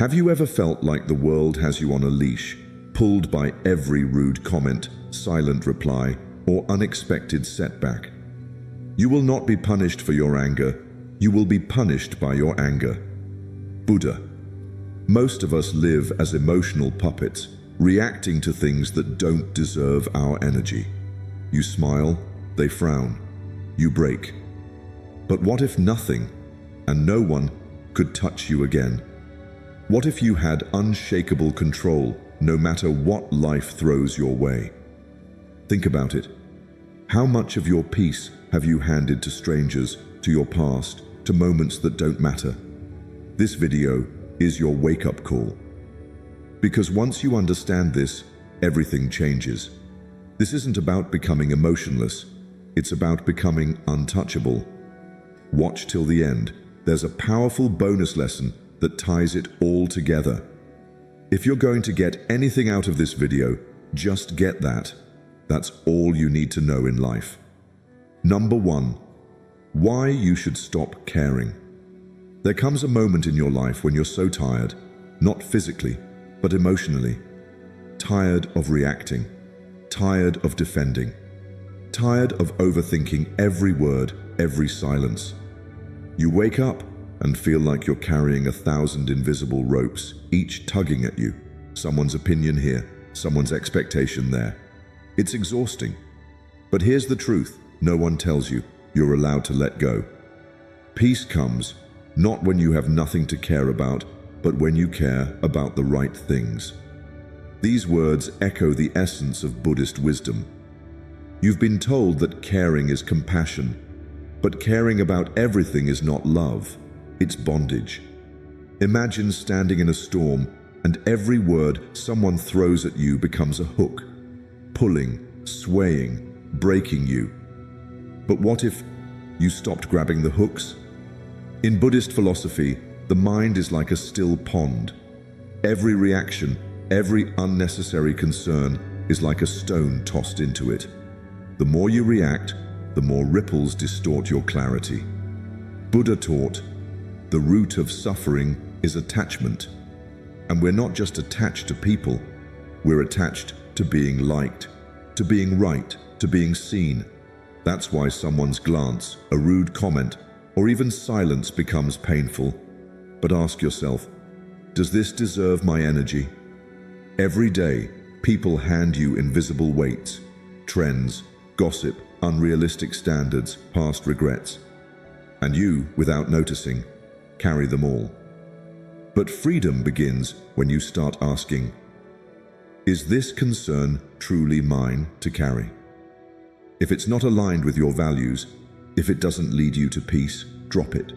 Have you ever felt like the world has you on a leash, pulled by every rude comment, silent reply, or unexpected setback? You will not be punished for your anger. You will be punished by your anger. Buddha. Most of us live as emotional puppets, reacting to things that don't deserve our energy. You smile, they frown. You break. But what if nothing, and no one, could touch you again? What if you had unshakable control, no matter what life throws your way? Think about it. How much of your peace have you handed to strangers, to your past, to moments that don't matter? This video is your wake-up call. Because once you understand this, everything changes. This isn't about becoming emotionless. It's about becoming untouchable. Watch till the end. There's a powerful bonus lesson that ties it all together. If you're going to get anything out of this video, just get that. That's all you need to know in life. Number 1, why you should stop caring. There comes a moment in your life when you're so tired, not physically, but emotionally. Tired of reacting, tired of defending, tired of overthinking every word, every silence. You wake up and feel like you're carrying 1,000 invisible ropes, each tugging at you. Someone's opinion here, someone's expectation there. It's exhausting. But here's the truth. No one tells you you're allowed to let go. Peace comes not when you have nothing to care about, but when you care about the right things. These words echo the essence of Buddhist wisdom. You've been told that caring is compassion, but caring about everything is not love. It's bondage. Imagine standing in a storm and every word someone throws at you becomes a hook, pulling, swaying, breaking you. But what if you stopped grabbing the hooks? In Buddhist philosophy, the mind is like a still pond. Every reaction, every unnecessary concern is like a stone tossed into it. The more you react, the more ripples distort your clarity. Buddha taught, the root of suffering is attachment. And we're not just attached to people, we're attached to being liked, to being right, to being seen. That's why someone's glance, a rude comment, or even silence becomes painful. But ask yourself, does this deserve my energy? Every day, people hand you invisible weights, trends, gossip, unrealistic standards, past regrets. And you, without noticing, carry them all. But freedom begins when you start asking, is this concern truly mine to carry? If it's not aligned with your values, if it doesn't lead you to peace, drop it.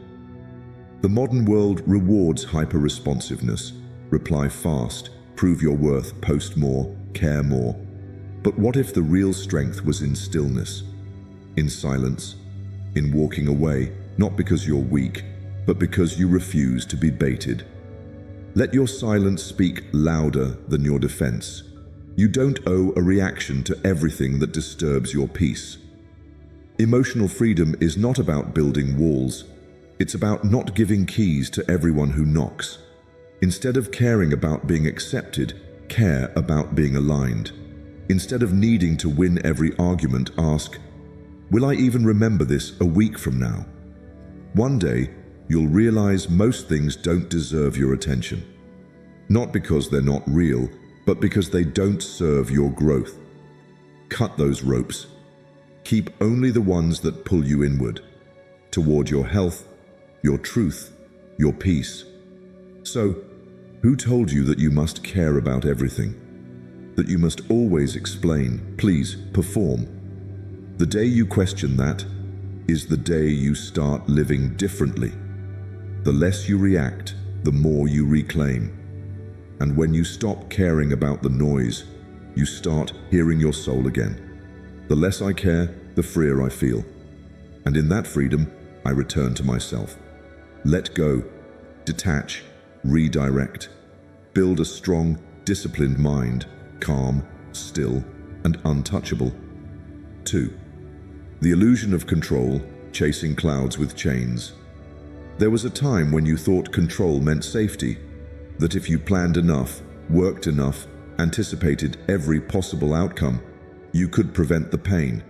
The modern world rewards hyper-responsiveness. Reply fast, prove your worth, post more, care more. But what if the real strength was in stillness, in silence, in walking away, not because you're weak, but because you refuse to be baited? Let your silence speak louder than your defense. You don't owe a reaction to everything that disturbs your peace. Emotional freedom is not about building walls. It's about not giving keys to everyone who knocks. Instead of caring about being accepted, care about being aligned. Instead of needing to win every argument, ask, will I even remember this a week from now? One day, you'll realize most things don't deserve your attention. Not because they're not real, but because they don't serve your growth. Cut those ropes. Keep only the ones that pull you inward, toward your health, your truth, your peace. So, who told you that you must care about everything? That you must always explain, please, perform? The day you question that is the day you start living differently. The less you react, the more you reclaim. And when you stop caring about the noise, you start hearing your soul again. The less I care, the freer I feel. And in that freedom, I return to myself. Let go, detach, redirect. Build a strong, disciplined mind, calm, still, and untouchable. 2. The illusion of control, chasing clouds with chains. There was a time when you thought control meant safety. that if you planned enough, worked enough, anticipated every possible outcome, you could prevent the pain.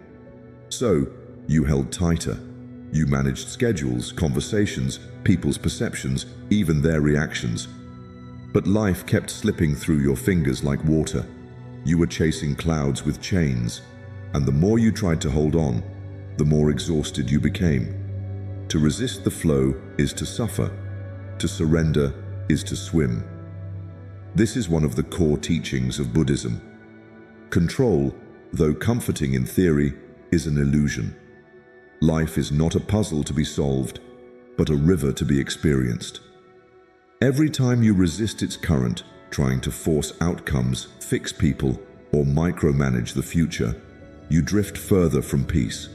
So, you held tighter. You managed schedules, conversations, people's perceptions, even their reactions. But life kept slipping through your fingers like water. You were chasing clouds with chains, and the more you tried to hold on, the more exhausted you became. To resist the flow is to suffer. To surrender is to swim. This is one of the core teachings of Buddhism. Control, though comforting in theory, is an illusion. Life is not a puzzle to be solved, but a river to be experienced. Every time you resist its current, trying to force outcomes, fix people, or micromanage the future, you drift further from peace.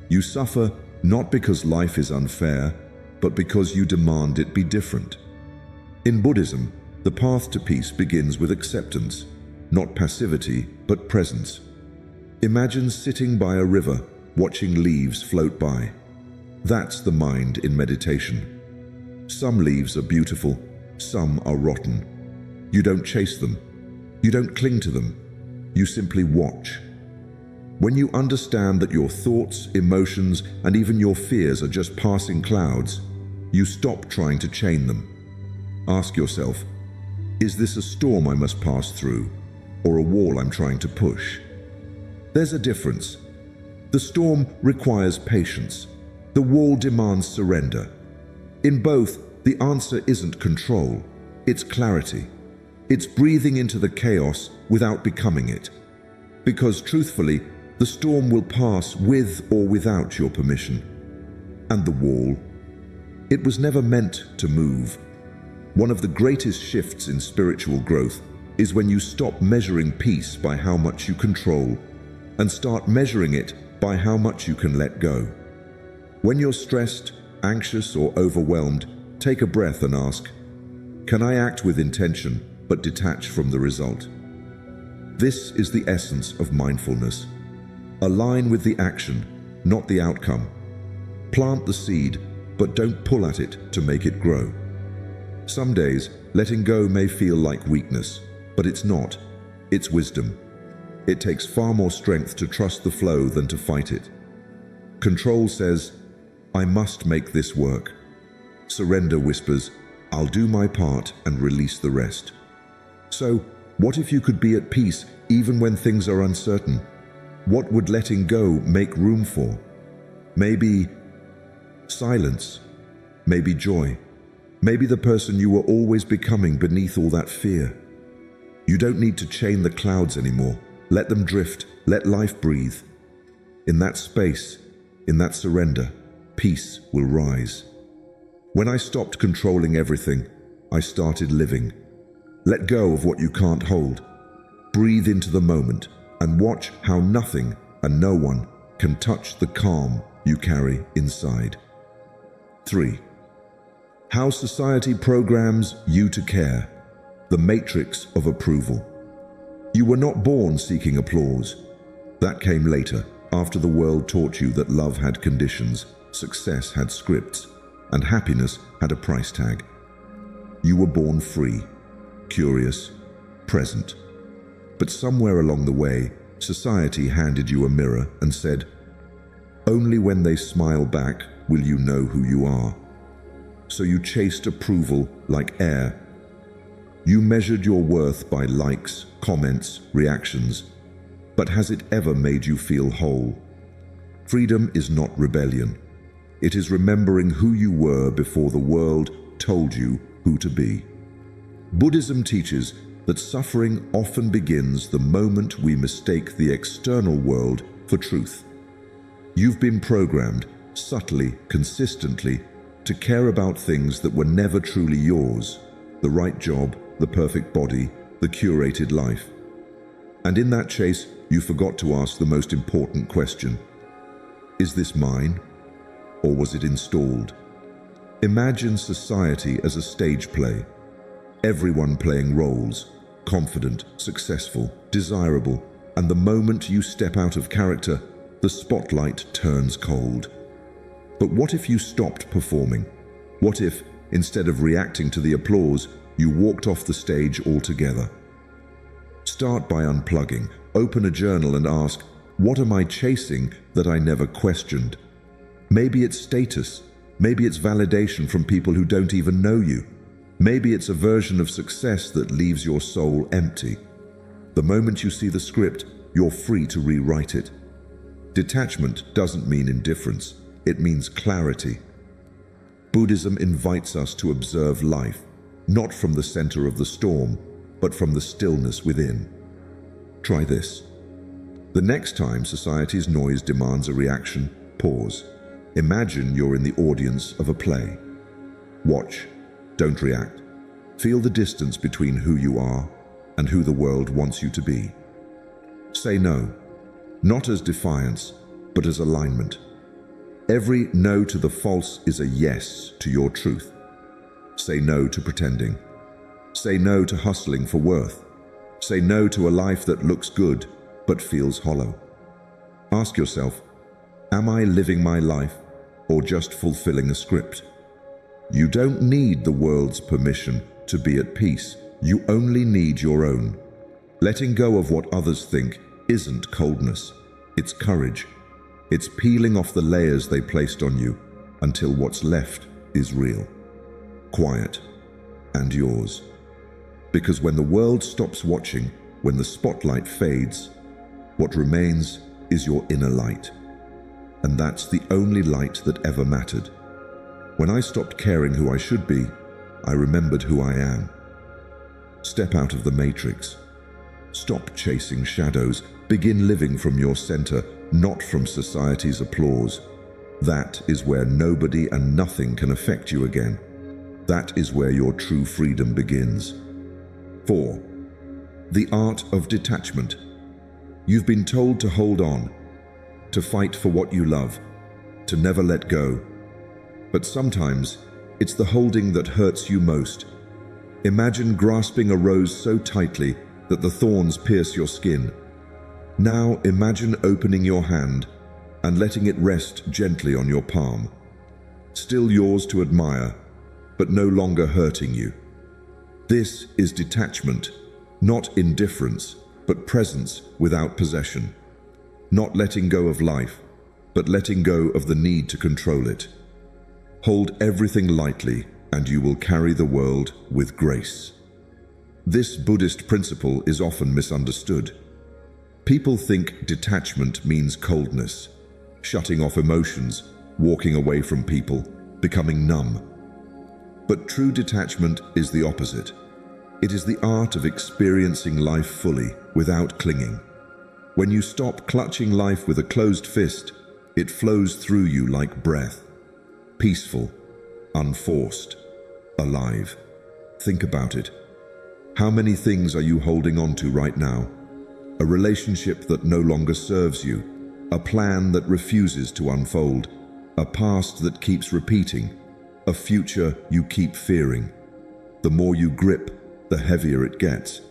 You suffer not because life is unfair, but because you demand it be different. In Buddhism, the path to peace begins with acceptance, not passivity, but presence. Imagine sitting by a river, watching leaves float by. That's the mind in meditation. Some leaves are beautiful, some are rotten. You don't chase them. You don't cling to them. You simply watch. When you understand that your thoughts, emotions, and even your fears are just passing clouds, you stop trying to chain them. Ask yourself, is this a storm I must pass through, or a wall I'm trying to push? There's a difference. The storm requires patience. The wall demands surrender. In both, the answer isn't control, it's clarity. It's breathing into the chaos without becoming it. Because truthfully, the storm will pass with or without your permission. And the wall? It was never meant to move. One of the greatest shifts in spiritual growth is when you stop measuring peace by how much you control and start measuring it by how much you can let go. When you're stressed, anxious, or overwhelmed, take a breath and ask, can I act with intention but detach from the result? This is the essence of mindfulness. Align with the action, not the outcome. Plant the seed, but don't pull at it to make it grow. Some days, letting go may feel like weakness, but it's not. It's wisdom. It takes far more strength to trust the flow than to fight it. Control says, I must make this work. Surrender whispers, I'll do my part and release the rest. So, what if you could be at peace even when things are uncertain? What would letting go make room for? Maybe silence, maybe joy, maybe the person you were always becoming beneath all that fear. You don't need to chain the clouds anymore. Let them drift, let life breathe. In that space, in that surrender, peace will rise. When I stopped controlling everything, I started living. Let go of what you can't hold. Breathe into the moment and watch how nothing and no one can touch the calm you carry inside. 3. How society programs you to care. The matrix of approval. You were not born seeking applause. That came later, after the world taught you that love had conditions, success had scripts, and happiness had a price tag. You were born free, curious, present. But somewhere along the way, society handed you a mirror and said, only when they smile back will you know who you are. So you chased approval like air. You measured your worth by likes, comments, reactions. But has it ever made you feel whole? Freedom is not rebellion. It is remembering who you were before the world told you who to be. Buddhism teaches that suffering often begins the moment we mistake the external world for truth. You've been programmed, subtly, consistently, to care about things that were never truly yours: the right job, the perfect body, the curated life. And in that chase, you forgot to ask the most important question: is this mine, or was it installed? Imagine society as a stage play. Everyone playing roles, confident, successful, desirable, and the moment you step out of character, the spotlight turns cold. But what if you stopped performing? What if, instead of reacting to the applause, you walked off the stage altogether. Start by unplugging. Open a journal and ask, what am I chasing that I never questioned? Maybe it's status. Maybe it's validation from people who don't even know you. Maybe it's a version of success that leaves your soul empty. The moment you see the script, you're free to rewrite it. Detachment doesn't mean indifference. It means clarity. Buddhism invites us to observe life, not from the center of the storm, but from the stillness within. Try this. The next time society's noise demands a reaction, pause. Imagine you're in the audience of a play. Watch, don't react. Feel the distance between who you are and who the world wants you to be. Say no, not as defiance, but as alignment. Every no to the false is a yes to your truth. Say no to pretending. Say no to hustling for worth. Say no to a life that looks good but feels hollow. Ask yourself, am I living my life or just fulfilling a script? You don't need the world's permission to be at peace. You only need your own. Letting go of what others think isn't coldness. It's courage. It's peeling off the layers they placed on you until what's left is real, quiet, and yours. Because when the world stops watching, when the spotlight fades, what remains is your inner light. And that's the only light that ever mattered. When I stopped caring who I should be, I remembered who I am. Step out of the matrix. Stop chasing shadows. Begin living from your center, not from society's applause. That is where nobody and nothing can affect you again. That is where your true freedom begins. 4. The art of detachment. You've been told to hold on, to fight for what you love, to never let go. But sometimes, it's the holding that hurts you most. Imagine grasping a rose so tightly that the thorns pierce your skin. Now imagine opening your hand and letting it rest gently on your palm. Still yours to admire, but no longer hurting you. This is detachment, not indifference, but presence without possession. Not letting go of life, but letting go of the need to control it. Hold everything lightly, and you will carry the world with grace. This Buddhist principle is often misunderstood. People think detachment means coldness, shutting off emotions, walking away from people, becoming numb. But true detachment is the opposite. It is the art of experiencing life fully, without clinging. When you stop clutching life with a closed fist, it flows through you like breath. Peaceful, unforced, alive. Think about it. How many things are you holding on to right now? A relationship that no longer serves you, a plan that refuses to unfold, a past that keeps repeating, a future you keep fearing. The more you grip, the heavier it gets.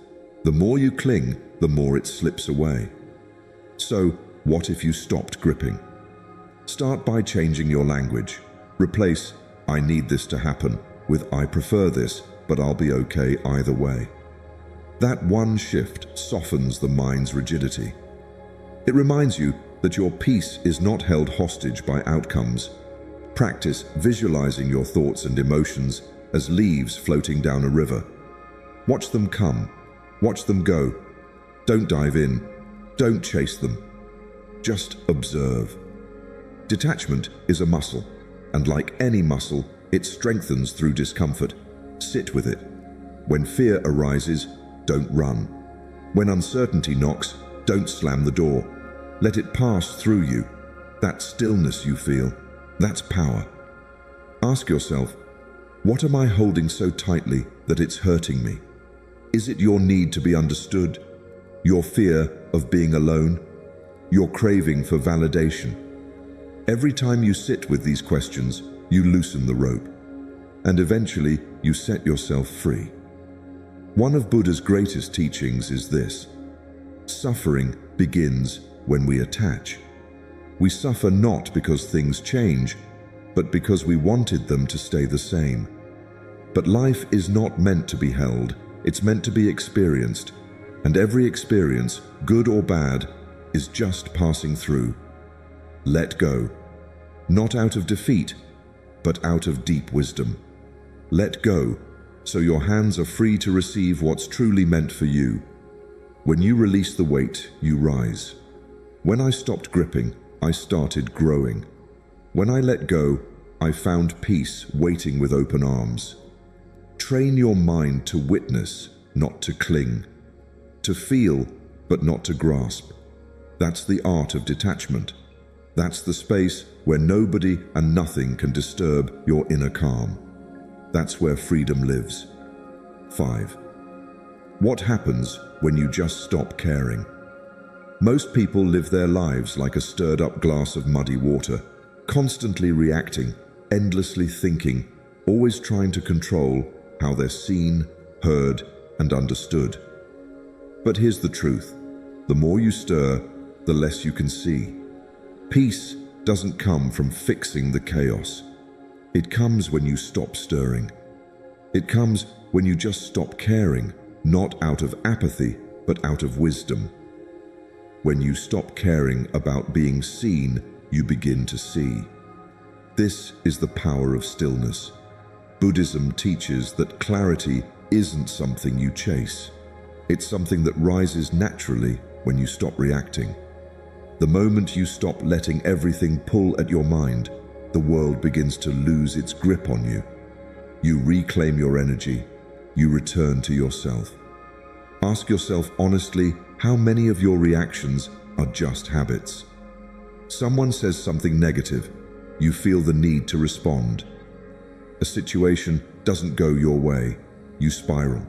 The more you cling, the more it slips away. So, what if you stopped gripping? Start by changing your language. Replace "I need this to happen" with "I prefer this, but I'll be okay either way." That one shift softens the mind's rigidity. It reminds you that your peace is not held hostage by outcomes. Practice visualizing your thoughts and emotions as leaves floating down a river. Watch them come. Watch them go. Don't dive in. Don't chase them. Just observe. Detachment is a muscle, and like any muscle, it strengthens through discomfort. Sit with it. When fear arises, don't run. When uncertainty knocks, don't slam the door. Let it pass through you. That stillness you feel, that's power. Ask yourself, what am I holding so tightly that it's hurting me? Is it your need to be understood? Your fear of being alone? Your craving for validation? Every time you sit with these questions, you loosen the rope, and eventually you set yourself free. One of Buddha's greatest teachings is this: suffering begins when we attach. We suffer not because things change, but because we wanted them to stay the same. But life is not meant to be held, it's meant to be experienced. And every experience, good or bad, is just passing through. Let go. Not out of defeat, but out of deep wisdom. Let go, so your hands are free to receive what's truly meant for you. When you release the weight, you rise. When I stopped gripping, I started growing. When I let go, I found peace waiting with open arms. Train your mind to witness, not to cling. To feel, but not to grasp. That's the art of detachment. That's the space where nobody and nothing can disturb your inner calm. That's where freedom lives. 5. What happens when you just stop caring? Most people live their lives like a stirred-up glass of muddy water, constantly reacting, endlessly thinking, always trying to control how they're seen, heard, and understood. But here's the truth. The more you stir, the less you can see. Peace doesn't come from fixing the chaos. It comes when you stop stirring. It comes when you just stop caring, not out of apathy, but out of wisdom. When you stop caring about being seen, you begin to see. This is the power of stillness. Buddhism teaches that clarity isn't something you chase. It's something that rises naturally when you stop reacting. The moment you stop letting everything pull at your mind, the world begins to lose its grip on you. You reclaim your energy. You return to yourself. Ask yourself honestly how many of your reactions are just habits. Someone says something negative. You feel the need to respond. A situation doesn't go your way. You spiral.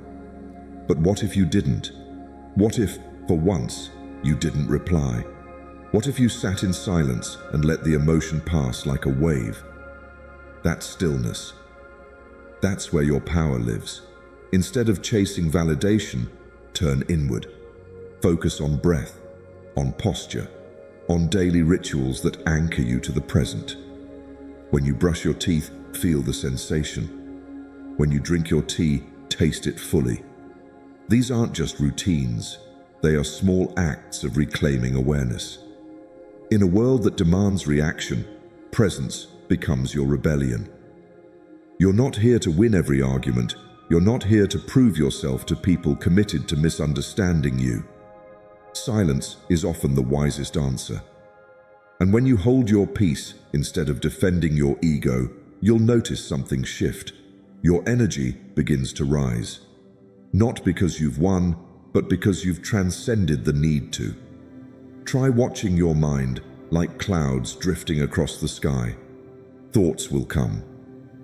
But what if you didn't? What if, for once, you didn't reply? What if you sat in silence and let the emotion pass like a wave? That's stillness. That's where your power lives. Instead of chasing validation, turn inward. Focus on breath, on posture, on daily rituals that anchor you to the present. When you brush your teeth, feel the sensation. When you drink your tea, taste it fully. These aren't just routines. They are small acts of reclaiming awareness. In a world that demands reaction, presence becomes your rebellion. You're not here to win every argument. You're not here to prove yourself to people committed to misunderstanding you. Silence is often the wisest answer. And when you hold your peace instead of defending your ego, you'll notice something shift. Your energy begins to rise. Not because you've won, but because you've transcended the need to. Try watching your mind like clouds drifting across the sky. Thoughts will come.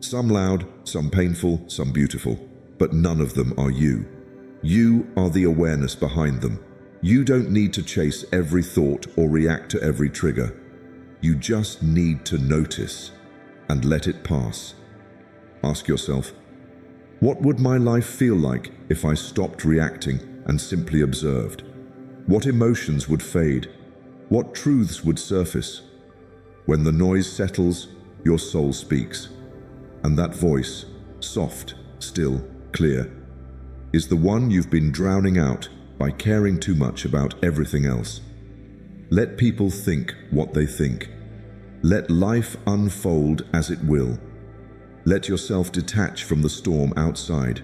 Some loud, some painful, some beautiful, but none of them are you. You are the awareness behind them. You don't need to chase every thought or react to every trigger. You just need to notice and let it pass. Ask yourself, what would my life feel like if I stopped reacting and simply observed? What emotions would fade? What truths would surface? When the noise settles, your soul speaks. And that voice, soft, still, clear, is the one you've been drowning out by caring too much about everything else. Let people think what they think. Let life unfold as it will. Let yourself detach from the storm outside.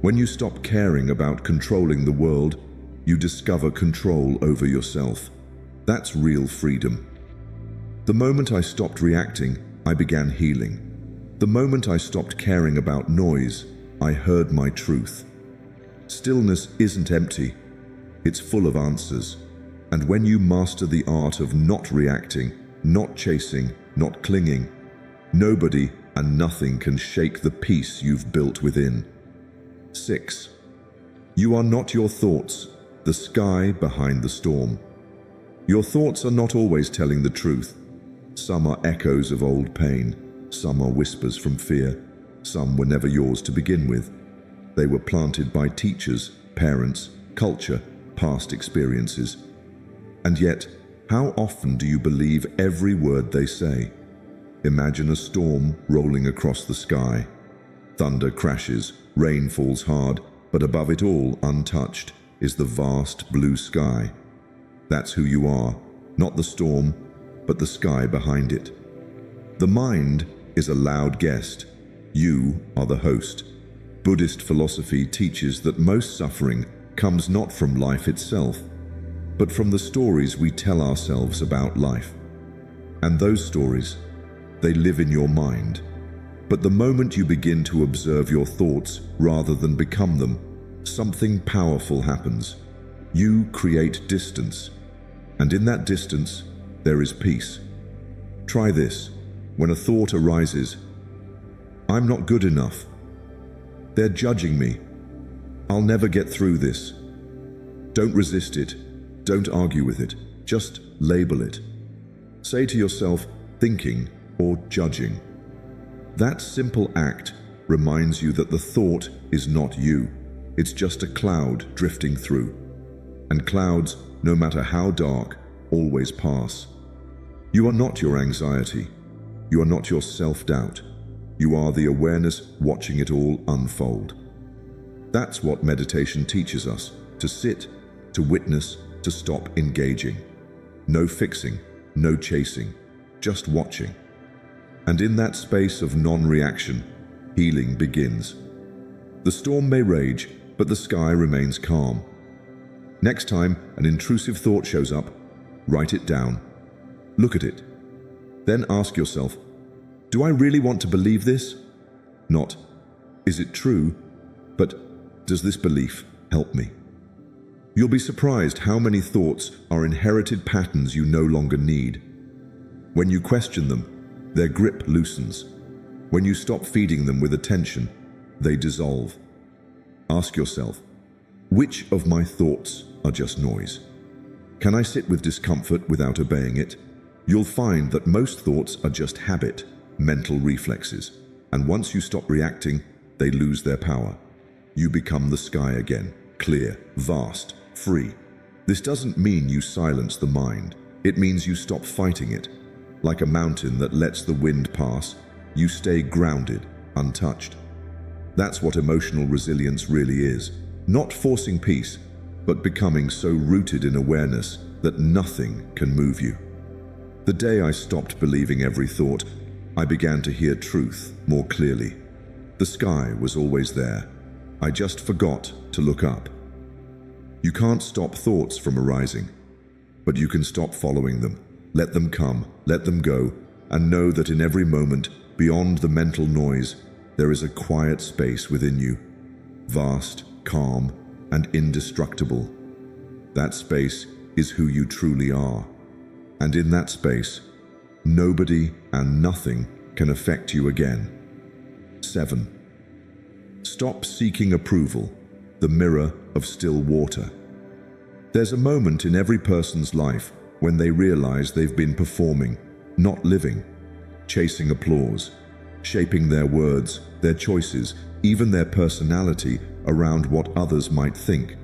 When you stop caring about controlling the world, you discover control over yourself. That's real freedom. The moment I stopped reacting, I began healing. The moment I stopped caring about noise, I heard my truth. Stillness isn't empty. It's full of answers. And when you master the art of not reacting, not chasing, not clinging, nobody and nothing can shake the peace you've built within. 6. You are not your thoughts, the sky behind the storm. Your thoughts are not always telling the truth. Some are echoes of old pain. Some are whispers from fear. Some were never yours to begin with. They were planted by teachers, parents, culture, past experiences. And yet, how often do you believe every word they say? Imagine a storm rolling across the sky. Thunder crashes, rain falls hard, but above it all, untouched, is the vast blue sky. That's who you are, not the storm, but the sky behind it. The mind is a loud guest. You are the host. Buddhist philosophy teaches that most suffering comes not from life itself, but from the stories we tell ourselves about life. And those stories, they live in your mind. But the moment you begin to observe your thoughts rather than become them, something powerful happens. You create distance, and in that distance, there is peace. Try this. When a thought arises, I'm not good enough. They're judging me. I'll never get through this. Don't resist it. Don't argue with it. Just label it. Say to yourself, thinking or judging. That simple act reminds you that the thought is not you. It's just a cloud drifting through. And clouds, no matter how dark, always pass. You are not your anxiety. You are not your self-doubt. You are the awareness watching it all unfold. That's what meditation teaches us: to sit, to witness, to stop engaging. No fixing, no chasing, just watching. And in that space of non-reaction, healing begins. The storm may rage, but the sky remains calm. Next time an intrusive thought shows up, write it down. Look at it. Then ask yourself, do I really want to believe this? Not, is it true? But, does this belief help me? You'll be surprised how many thoughts are inherited patterns you no longer need. When you question them, their grip loosens. When you stop feeding them with attention, they dissolve. Ask yourself, which of my thoughts are just noise? Can I sit with discomfort without obeying it? You'll find that most thoughts are just habit, mental reflexes, and once you stop reacting, they lose their power. You become the sky again, clear, vast, free. This doesn't mean you silence the mind. It means you stop fighting it. Like a mountain that lets the wind pass, you stay grounded, untouched. That's what emotional resilience really is. Not forcing peace, but becoming so rooted in awareness that nothing can move you. The day I stopped believing every thought, I began to hear truth more clearly. The sky was always there. I just forgot to look up. You can't stop thoughts from arising, but you can stop following them. Let them come, let them go, and know that in every moment, beyond the mental noise, there is a quiet space within you, vast, calm, and indestructible. That space is who you truly are. And in that space, nobody and nothing can affect you again. 7. Stop seeking approval, the mirror of still water. There's a moment in every person's life when they realize they've been performing, not living, chasing applause, shaping their words, their choices, even their personality around what others might think.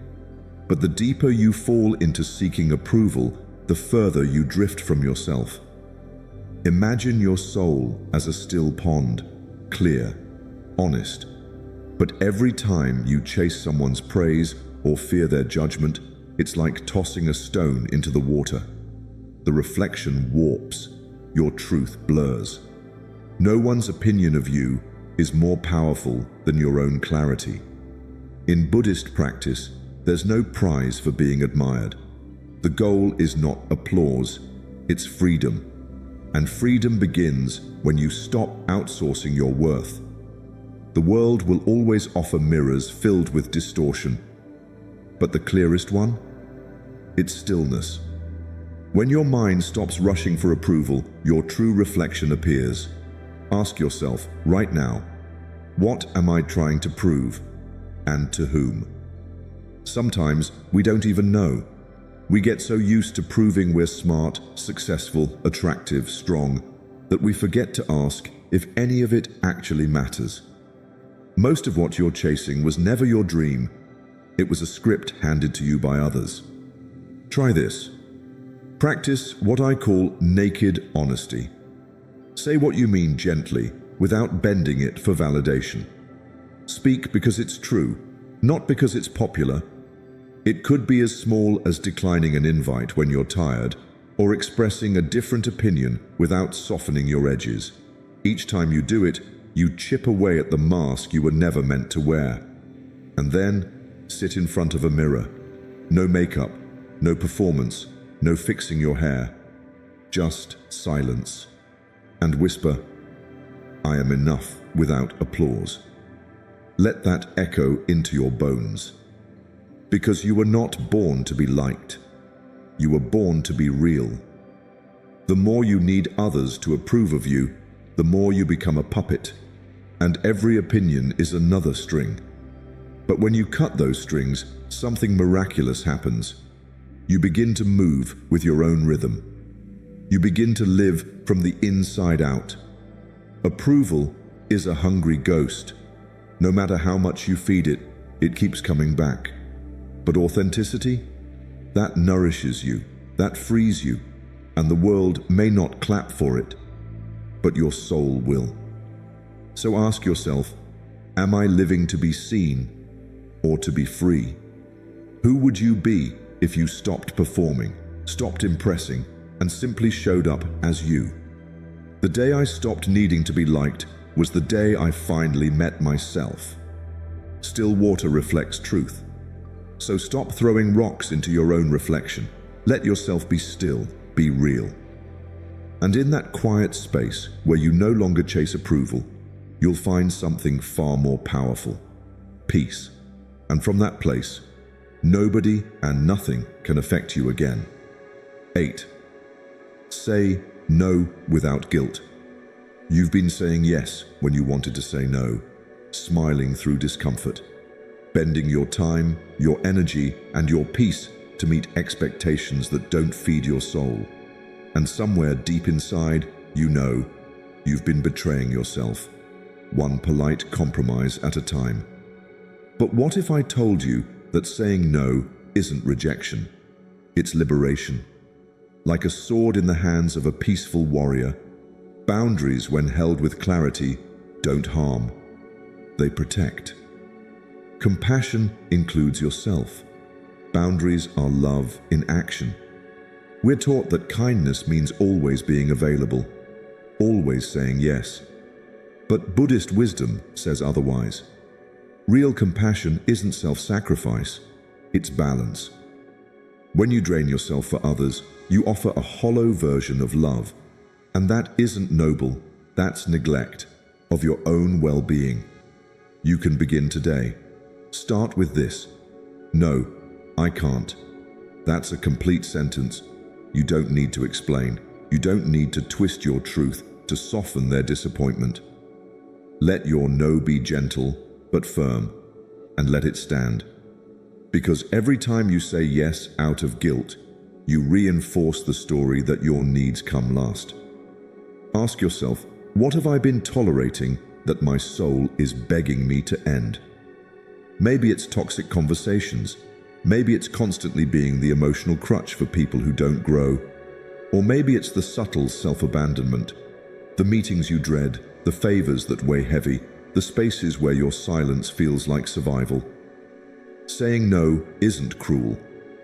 But the deeper you fall into seeking approval, the further you drift from yourself. Imagine your soul as a still pond, clear, honest. But every time you chase someone's praise or fear their judgment, it's like tossing a stone into the water. The reflection warps, your truth blurs. No one's opinion of you is more powerful than your own clarity. In Buddhist practice, there's no prize for being admired. The goal is not applause, it's freedom. And freedom begins when you stop outsourcing your worth. The world will always offer mirrors filled with distortion. But the clearest one? It's stillness. When your mind stops rushing for approval, your true reflection appears. Ask yourself right now, what am I trying to prove? And to whom? Sometimes we don't even know. We get so used to proving we're smart, successful, attractive, strong, that we forget to ask if any of it actually matters. Most of what you're chasing was never your dream. It was a script handed to you by others. Try this. Practice what I call naked honesty. Say what you mean gently, without bending it for validation. Speak because it's true, not because it's popular. It could be as small as declining an invite when you're tired, or expressing a different opinion without softening your edges. Each time you do it, you chip away at the mask you were never meant to wear. And then, sit in front of a mirror. No makeup, no performance, no fixing your hair. Just silence. And whisper, "I am enough," without applause. Let that echo into your bones. Because you were not born to be liked. You were born to be real. The more you need others to approve of you, the more you become a puppet. And every opinion is another string. But when you cut those strings, something miraculous happens. You begin to move with your own rhythm. You begin to live from the inside out. Approval is a hungry ghost. No matter how much you feed it, it keeps coming back. But authenticity? That nourishes you, that frees you, and the world may not clap for it, but your soul will. So ask yourself, am I living to be seen or to be free? Who would you be if you stopped performing, stopped impressing, and simply showed up as you? The day I stopped needing to be liked was the day I finally met myself. Still water reflects truth. So stop throwing rocks into your own reflection. Let yourself be still, be real. And in that quiet space where you no longer chase approval, you'll find something far more powerful: peace. And from that place, nobody and nothing can affect you again. 8. Say no without guilt. You've been saying yes when you wanted to say no, smiling through discomfort, bending your time, your energy, and your peace to meet expectations that don't feed your soul. And somewhere deep inside, you know you've been betraying yourself, one polite compromise at a time. But what if I told you that saying no isn't rejection? It's liberation. Like a sword in the hands of a peaceful warrior, boundaries, when held with clarity, don't harm. They protect. Compassion includes yourself. Boundaries are love in action. We're taught that kindness means always being available, always saying yes. But Buddhist wisdom says otherwise. Real compassion isn't self-sacrifice, it's balance. When you drain yourself for others, you offer a hollow version of love. And that isn't noble, that's neglect of your own well-being. You can begin today. Start with this: no, I can't. That's a complete sentence. You don't need to explain. You don't need to twist your truth to soften their disappointment. Let your no be gentle but firm, and let it stand. Because every time you say yes out of guilt, you reinforce the story that your needs come last. Ask yourself, what have I been tolerating that my soul is begging me to end? Maybe it's toxic conversations. Maybe it's constantly being the emotional crutch for people who don't grow. Or maybe it's the subtle self-abandonment, the meetings you dread, the favors that weigh heavy, the spaces where your silence feels like survival. Saying no isn't cruel,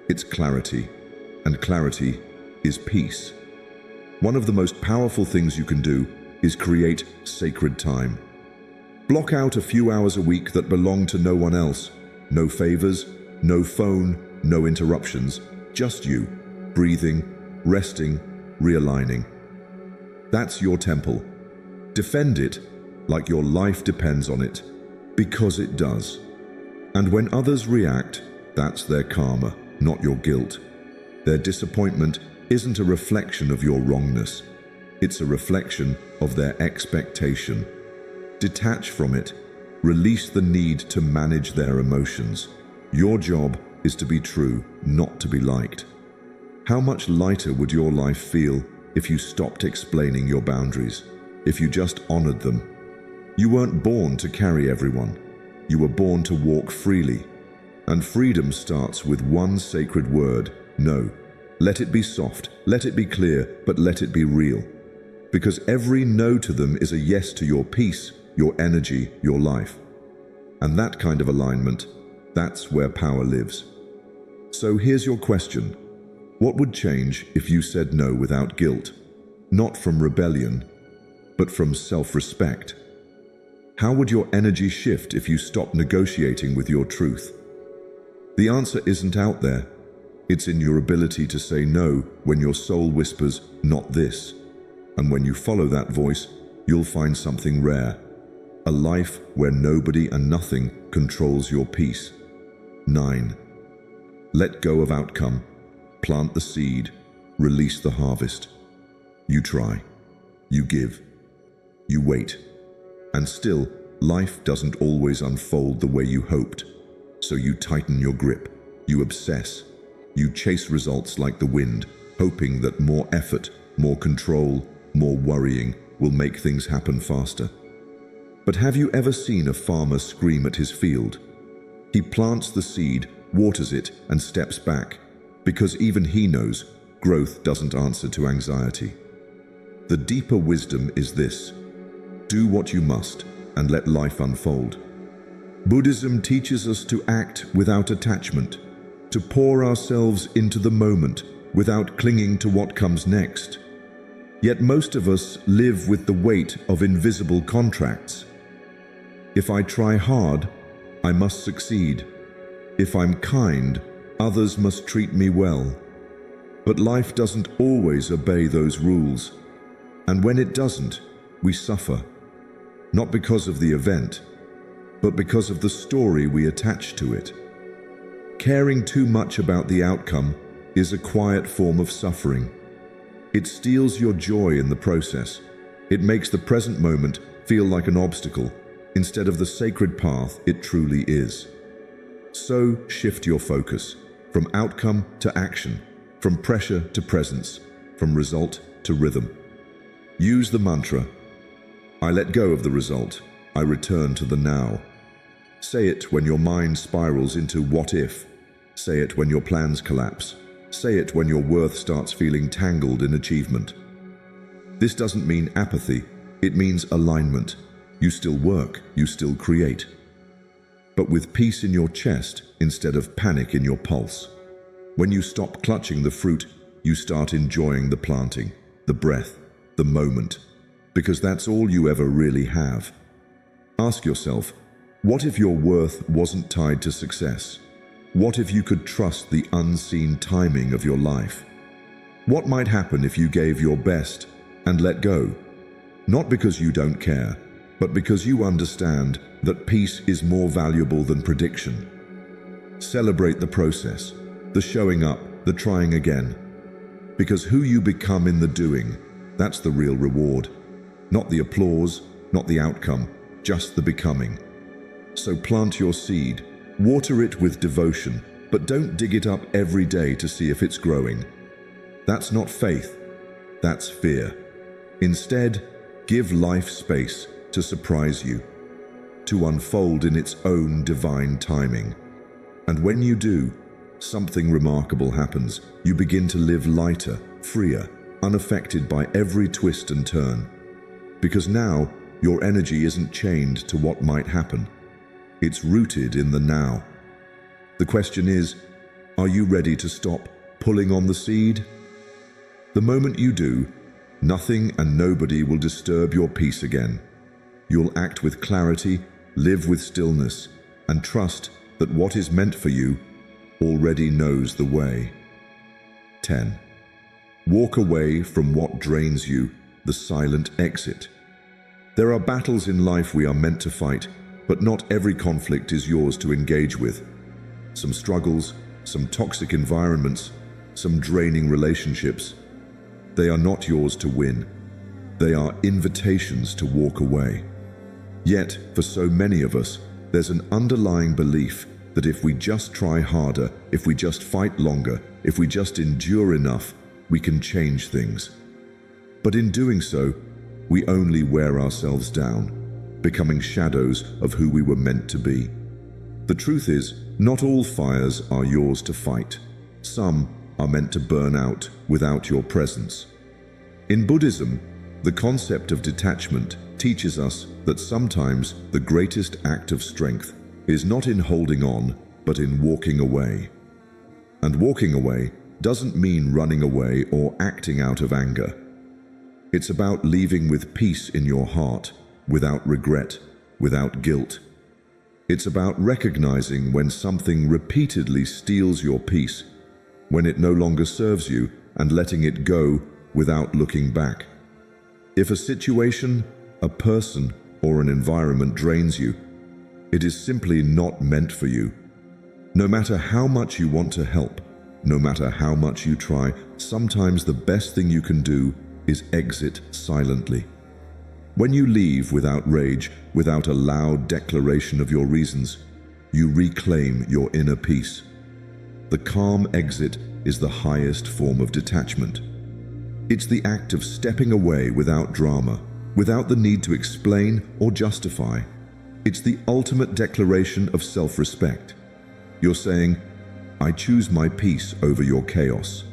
it's clarity, and clarity is peace. One of the most powerful things you can do is create sacred time. Block out a few hours a week that belong to no one else. No favors, no phone, no interruptions, just you, breathing, resting, realigning. That's your temple. Defend it like your life depends on it, because it does. And when others react, that's their karma, not your guilt. Their disappointment isn't a reflection of your wrongness. It's a reflection of their expectation. Detach from it. Release the need to manage their emotions. Your job is to be true, not to be liked. How much lighter would your life feel if you stopped explaining your boundaries, if you just honored them? You weren't born to carry everyone. You were born to walk freely. And freedom starts with one sacred word: no. Let it be soft, let it be clear, but let it be real. Because every no to them is a yes to your peace, your energy, your life. And that kind of alignment, that's where power lives. So here's your question. What would change if you said no without guilt? Not from rebellion, but from self-respect. How would your energy shift if you stopped negotiating with your truth? The answer isn't out there. It's in your ability to say no when your soul whispers, "Not this." And when you follow that voice, you'll find something rare. A life where nobody and nothing controls your peace. 9. Let go of outcome. Plant the seed. Release the harvest. You try. You give. You wait. And still, life doesn't always unfold the way you hoped. So you tighten your grip. You obsess. You chase results like the wind, hoping that more effort, more control, more worrying will make things happen faster. But have you ever seen a farmer scream at his field? He plants the seed, waters it, and steps back, because even he knows growth doesn't answer to anxiety. The deeper wisdom is this: do what you must and let life unfold. Buddhism teaches us to act without attachment, to pour ourselves into the moment without clinging to what comes next. Yet most of us live with the weight of invisible contracts. If I try hard, I must succeed. If I'm kind, others must treat me well. But life doesn't always obey those rules. And when it doesn't, we suffer. Not because of the event, but because of the story we attach to it. Caring too much about the outcome is a quiet form of suffering. It steals your joy in the process. It makes the present moment feel like an obstacle instead of the sacred path it truly is. So shift your focus from outcome to action, from pressure to presence, from result to rhythm. Use the mantra, I let go of the result, I return to the now. Say it when your mind spirals into what if. Say it when your plans collapse. Say it when your worth starts feeling tangled in achievement. This doesn't mean apathy, it means alignment. You still work, you still create. But with peace in your chest instead of panic in your pulse. When you stop clutching the fruit, you start enjoying the planting, the breath, the moment, because that's all you ever really have. Ask yourself, what if your worth wasn't tied to success? What if you could trust the unseen timing of your life? What might happen if you gave your best and let go? Not because you don't care, but because you understand that peace is more valuable than prediction. Celebrate the process, the showing up, the trying again. Because who you become in the doing, that's the real reward. Not the applause, not the outcome, just the becoming. So plant your seed, water it with devotion, but don't dig it up every day to see if it's growing. That's not faith, that's fear. Instead, give life space to surprise you, to unfold in its own divine timing. And when you do, something remarkable happens. You begin to live lighter, freer, unaffected by every twist and turn. Because now, your energy isn't chained to what might happen. It's rooted in the now. The question is, are you ready to stop pulling on the seed? The moment you do, nothing and nobody will disturb your peace again. You'll act with clarity, live with stillness, and trust that what is meant for you already knows the way. 10. Walk away from what drains you, the silent exit. There are battles in life we are meant to fight, but not every conflict is yours to engage with. Some struggles, some toxic environments, some draining relationships. They are not yours to win. They are invitations to walk away. Yet, for so many of us, there's an underlying belief that if we just try harder, if we just fight longer, if we just endure enough, we can change things. But in doing so, we only wear ourselves down, becoming shadows of who we were meant to be. The truth is, not all fires are yours to fight. Some are meant to burn out without your presence. In Buddhism, the concept of detachment teaches us that sometimes the greatest act of strength is not in holding on, but in walking away. And walking away doesn't mean running away or acting out of anger. It's about leaving with peace in your heart, without regret, without guilt. It's about recognizing when something repeatedly steals your peace, when it no longer serves you, and letting it go without looking back. If a situation, a person, or an environment drains you, it is simply not meant for you. No matter how much you want to help, no matter how much you try, sometimes the best thing you can do is exit silently. When you leave without rage, without a loud declaration of your reasons, you reclaim your inner peace. The calm exit is the highest form of detachment. It's the act of stepping away without drama, without the need to explain or justify. It's the ultimate declaration of self-respect. You're saying, I choose my peace over your chaos.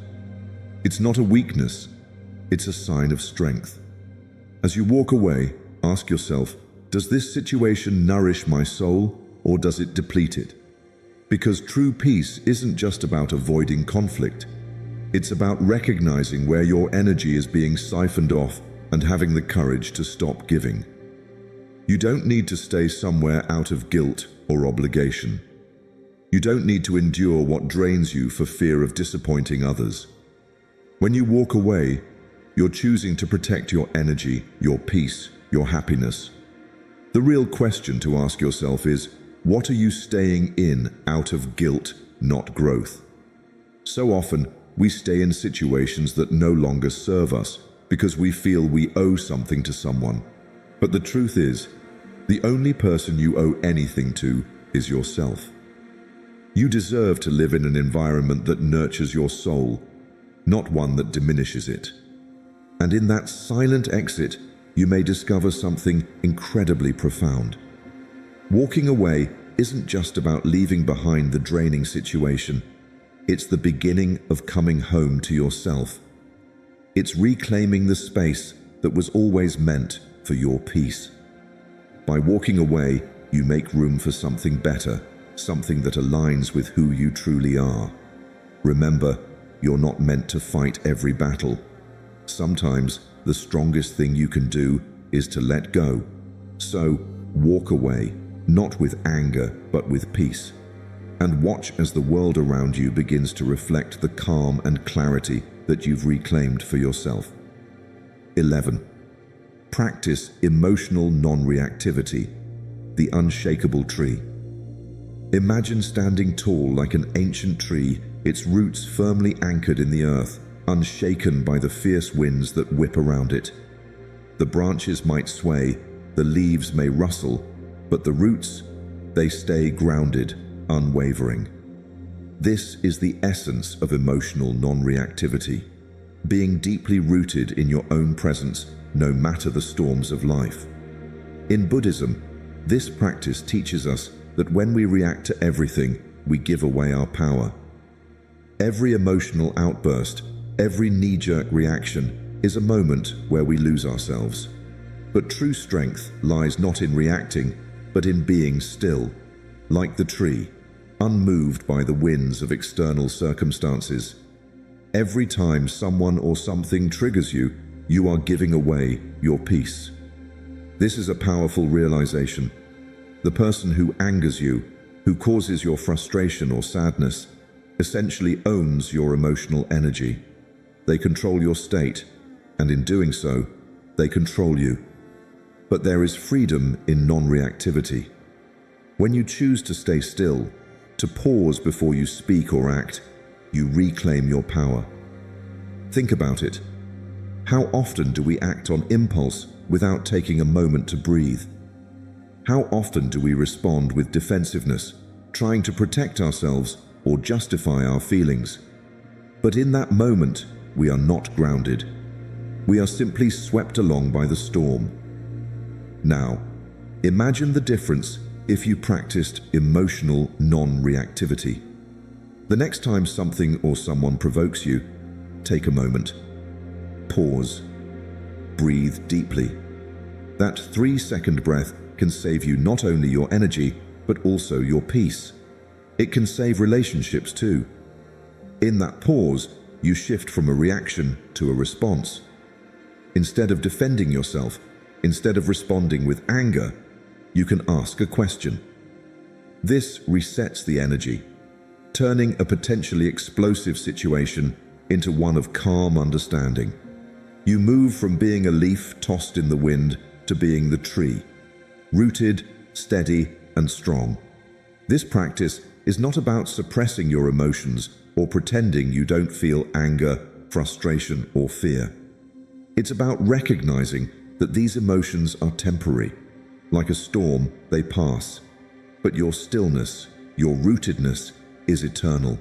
It's not a weakness, it's a sign of strength. As you walk away, ask yourself, does this situation nourish my soul or does it deplete it? Because true peace isn't just about avoiding conflict. It's about recognizing where your energy is being siphoned off and having the courage to stop giving. You don't need to stay somewhere out of guilt or obligation. You don't need to endure what drains you for fear of disappointing others. When you walk away, you're choosing to protect your energy, your peace, your happiness. The real question to ask yourself is, what are you staying in out of guilt, not growth? So often, we stay in situations that no longer serve us because we feel we owe something to someone. But the truth is, the only person you owe anything to is yourself. You deserve to live in an environment that nurtures your soul, not one that diminishes it. And in that silent exit, you may discover something incredibly profound. Walking away isn't just about leaving behind the draining situation. It's the beginning of coming home to yourself. It's reclaiming the space that was always meant for your peace. By walking away, you make room for something better, something that aligns with who you truly are. Remember, you're not meant to fight every battle. Sometimes the strongest thing you can do is to let go. So, walk away, not with anger, but with peace. And watch as the world around you begins to reflect the calm and clarity that you've reclaimed for yourself. 11. Practice emotional non-reactivity, the unshakable tree. Imagine standing tall like an ancient tree, its roots firmly anchored in the earth, unshaken by the fierce winds that whip around it. The branches might sway, the leaves may rustle, but the roots, they stay grounded, unwavering. This is the essence of emotional non-reactivity, being deeply rooted in your own presence, no matter the storms of life. In Buddhism, this practice teaches us that when we react to everything, we give away our power. Every emotional outburst, every knee-jerk reaction is a moment where we lose ourselves. But true strength lies not in reacting, but in being still, like the tree, unmoved by the winds of external circumstances. Every time someone or something triggers you, you are giving away your peace. This is a powerful realization. The person who angers you, who causes your frustration or sadness, essentially owns your emotional energy. They control your state, and in doing so, they control you. But there is freedom in non-reactivity. When you choose to stay still, to pause before you speak or act, you reclaim your power. Think about it. How often do we act on impulse without taking a moment to breathe? How often do we respond with defensiveness, trying to protect ourselves or justify our feelings? But in that moment, we are not grounded. We are simply swept along by the storm. Now, imagine the difference if you practiced emotional non-reactivity. The next time something or someone provokes you, take a moment. Pause. Breathe deeply. That 3-second breath can save you not only your energy, but also your peace. It can save relationships too. In that pause, you shift from a reaction to a response. Instead of defending yourself, instead of responding with anger, you can ask a question. This resets the energy, turning a potentially explosive situation into one of calm understanding. You move from being a leaf tossed in the wind to being the tree, rooted, steady, and strong. This practice is not about suppressing your emotions or pretending you don't feel anger, frustration, or fear. It's about recognizing that these emotions are temporary. Like a storm, they pass. But your stillness, your rootedness, is eternal.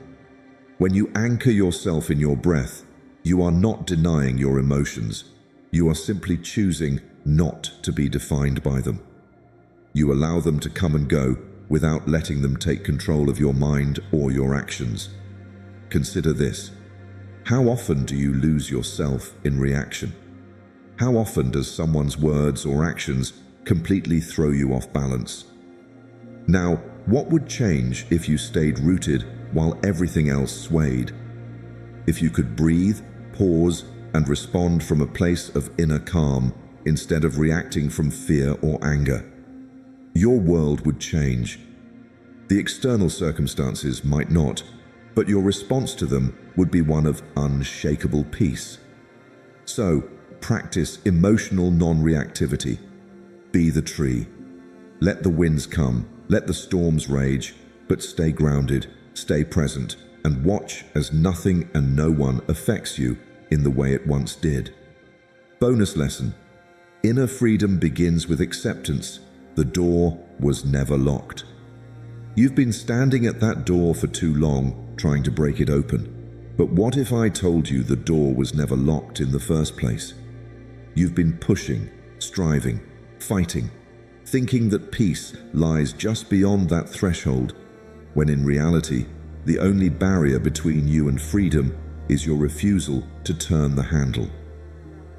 When you anchor yourself in your breath, you are not denying your emotions. You are simply choosing not to be defined by them. You allow them to come and go without letting them take control of your mind or your actions. Consider this. How often do you lose yourself in reaction? How often does someone's words or actions completely throw you off balance? Now, what would change if you stayed rooted while everything else swayed? If you could breathe, pause, and respond from a place of inner calm instead of reacting from fear or anger, your world would change. The external circumstances might not, but your response to them would be one of unshakable peace. So, practice emotional non-reactivity. Be the tree. Let the winds come, let the storms rage, but stay grounded, stay present, and watch as nothing and no one affects you in the way it once did. Bonus lesson. Inner freedom begins with acceptance. The door was never locked. You've been standing at that door for too long, trying to break it open. But what if I told you the door was never locked in the first place? You've been pushing, striving, fighting, thinking that peace lies just beyond that threshold, when in reality, the only barrier between you and freedom is your refusal to turn the handle.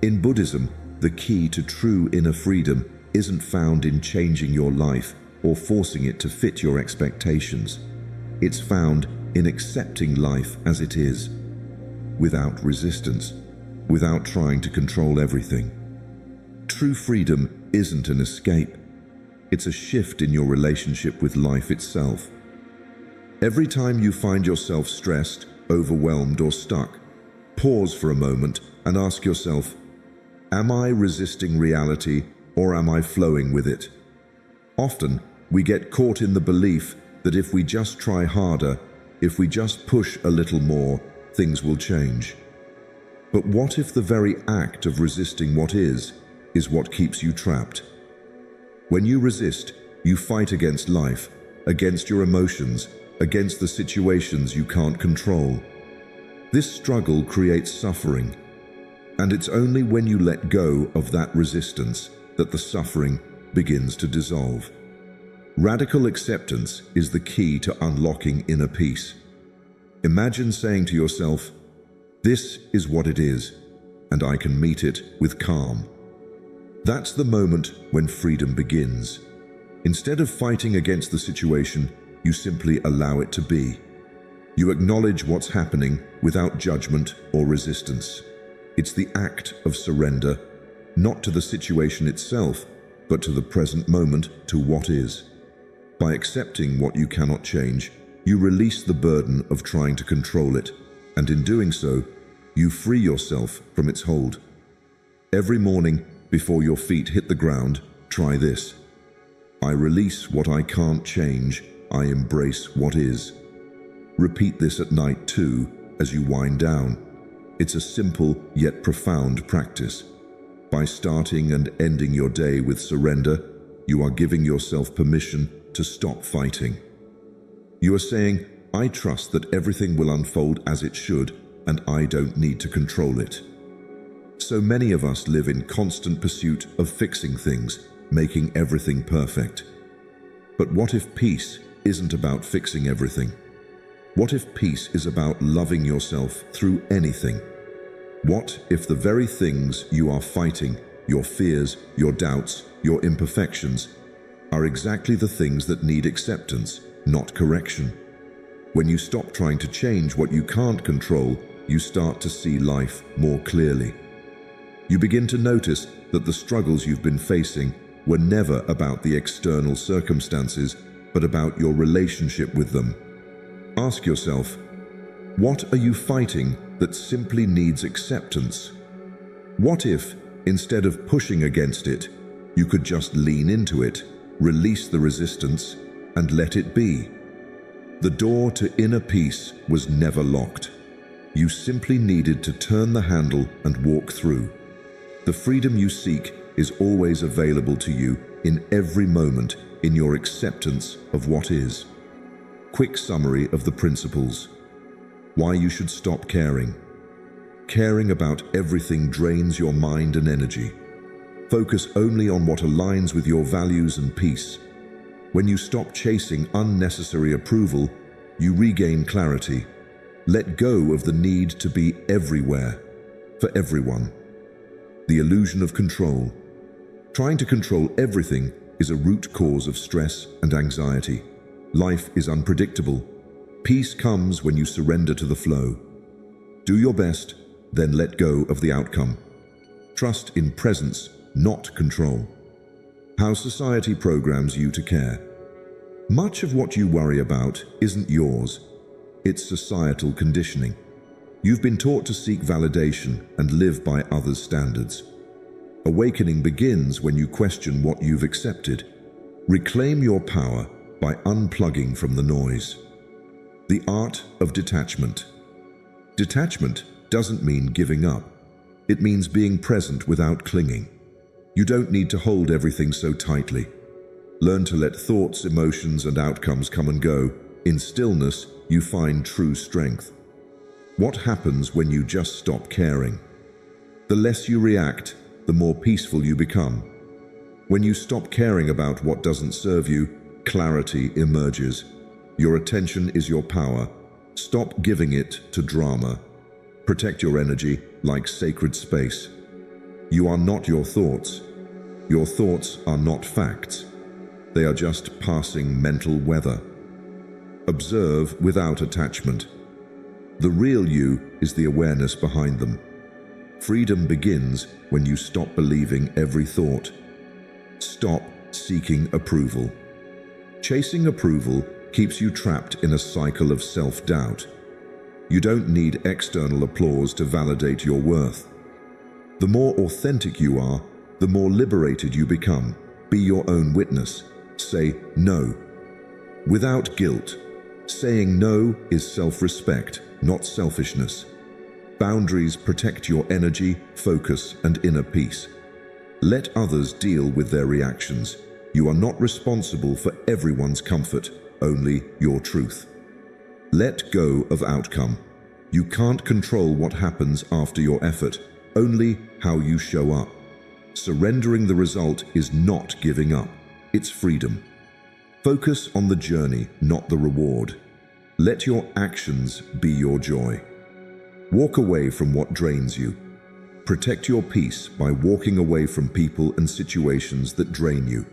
In Buddhism, the key to true inner freedom isn't found in changing your life or forcing it to fit your expectations. It's found in accepting life as it is, without resistance, without trying to control everything. True freedom isn't an escape. It's a shift in your relationship with life itself. Every time you find yourself stressed, overwhelmed, or stuck, pause for a moment and ask yourself, am I resisting reality or am I flowing with it? Often, we get caught in the belief that if we just try harder, if we just push a little more, things will change. But what if the very act of resisting what is what keeps you trapped? When you resist, you fight against life, against your emotions, against the situations you can't control. This struggle creates suffering, and it's only when you let go of that resistance that the suffering begins to dissolve. Radical acceptance is the key to unlocking inner peace. Imagine saying to yourself, "This is what it is, and I can meet it with calm." That's the moment when freedom begins. Instead of fighting against the situation, you simply allow it to be. You acknowledge what's happening without judgment or resistance. It's the act of surrender, not to the situation itself, but to the present moment, to what is. By accepting what you cannot change, you release the burden of trying to control it, and in doing so, you free yourself from its hold. Every morning, before your feet hit the ground, try this. I release what I can't change, I embrace what is. Repeat this at night too, as you wind down. It's a simple yet profound practice. By starting and ending your day with surrender, you are giving yourself permission to stop fighting. You are saying, I trust that everything will unfold as it should, and I don't need to control it. So many of us live in constant pursuit of fixing things, making everything perfect. But what if peace isn't about fixing everything? What if peace is about loving yourself through anything? What if the very things you are fighting, your fears, your doubts, your imperfections, are exactly the things that need acceptance, not correction. When you stop trying to change what you can't control, you start to see life more clearly. You begin to notice that the struggles you've been facing were never about the external circumstances, but about your relationship with them. Ask yourself, what are you fighting that simply needs acceptance? What if, instead of pushing against it, you could just lean into it, release the resistance, and let it be? The door to inner peace was never locked. You simply needed to turn the handle and walk through. The freedom you seek is always available to you in every moment in your acceptance of what is. Quick summary of the principles. Why you should stop caring. Caring about everything drains your mind and energy. Focus only on what aligns with your values and peace. When you stop chasing unnecessary approval, you regain clarity. Let go of the need to be everywhere, for everyone. The illusion of control. Trying to control everything is a root cause of stress and anxiety. Life is unpredictable. Peace comes when you surrender to the flow. Do your best, then let go of the outcome. Trust in presence, not control. How society programs you to care. Much of what you worry about isn't yours. It's societal conditioning. You've been taught to seek validation and live by others' standards. Awakening begins when you question what you've accepted. Reclaim your power by unplugging from the noise. The art of detachment. Detachment doesn't mean giving up. It means being present without clinging. You don't need to hold everything so tightly. Learn to let thoughts, emotions, and outcomes come and go. In stillness, you find true strength. What happens when you just stop caring? The less you react, the more peaceful you become. When you stop caring about what doesn't serve you, clarity emerges. Your attention is your power. Stop giving it to drama. Protect your energy like sacred space. You are not your thoughts. Your thoughts are not facts. They are just passing mental weather. Observe without attachment. The real you is the awareness behind them. Freedom begins when you stop believing every thought. Stop seeking approval. Chasing approval keeps you trapped in a cycle of self-doubt. You don't need external applause to validate your worth. The more authentic you are, the more liberated you become. Be your own witness. Say no. Without guilt. Saying no is self-respect, not selfishness. Boundaries protect your energy, focus, and inner peace. Let others deal with their reactions. You are not responsible for everyone's comfort, only your truth. Let go of outcome. You can't control what happens after your effort, only how you show up. Surrendering the result is not giving up, it's freedom. Focus on the journey, not the reward. Let your actions be your joy. Walk away from what drains you. Protect your peace by walking away from people and situations that drain you.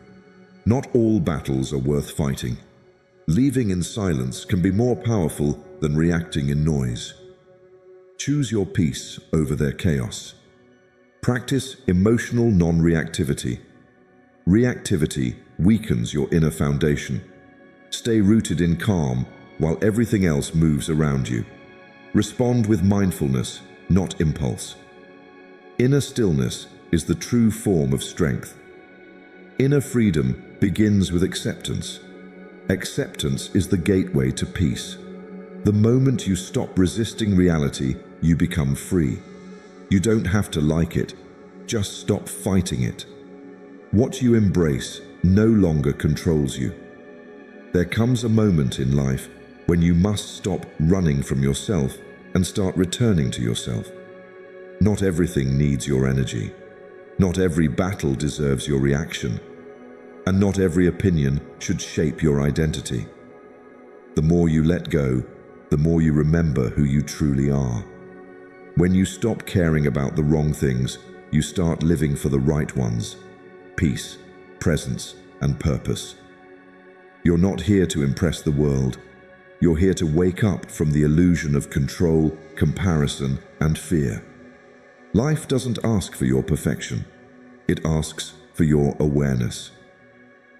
Not all battles are worth fighting. Leaving in silence can be more powerful than reacting in noise. Choose your peace over their chaos. Practice emotional non-reactivity. Reactivity weakens your inner foundation. Stay rooted in calm while everything else moves around you. Respond with mindfulness, not impulse. Inner stillness is the true form of strength. Inner freedom begins with acceptance. Acceptance is the gateway to peace. The moment you stop resisting reality, you become free. You don't have to like it, just stop fighting it. What you embrace no longer controls you. There comes a moment in life when you must stop running from yourself and start returning to yourself. Not everything needs your energy. Not every battle deserves your reaction. And not every opinion should shape your identity. The more you let go, the more you remember who you truly are. When you stop caring about the wrong things, you start living for the right ones. Peace, presence, and purpose. You're not here to impress the world. You're here to wake up from the illusion of control, comparison, and fear. Life doesn't ask for your perfection. It asks for your awareness.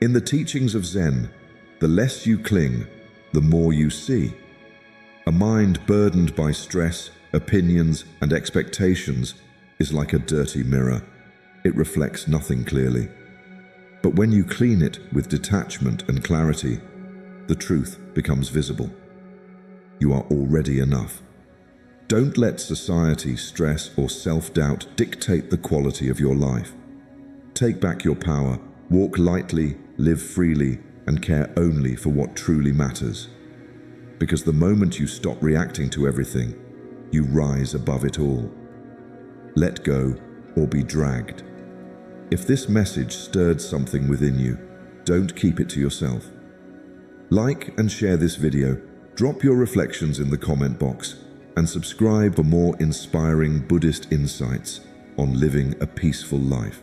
In the teachings of Zen, the less you cling, the more you see. A mind burdened by stress, opinions, and expectations is like a dirty mirror. It reflects nothing clearly. But when you clean it with detachment and clarity, the truth becomes visible. You are already enough. Don't let society, stress, or self-doubt dictate the quality of your life. Take back your power, walk lightly, live freely, and care only for what truly matters. Because the moment you stop reacting to everything, you rise above it all. Let go or be dragged. If this message stirred something within you, don't keep it to yourself. Like and share this video, drop your reflections in the comment box, and subscribe for more inspiring Buddhist insights on living a peaceful life.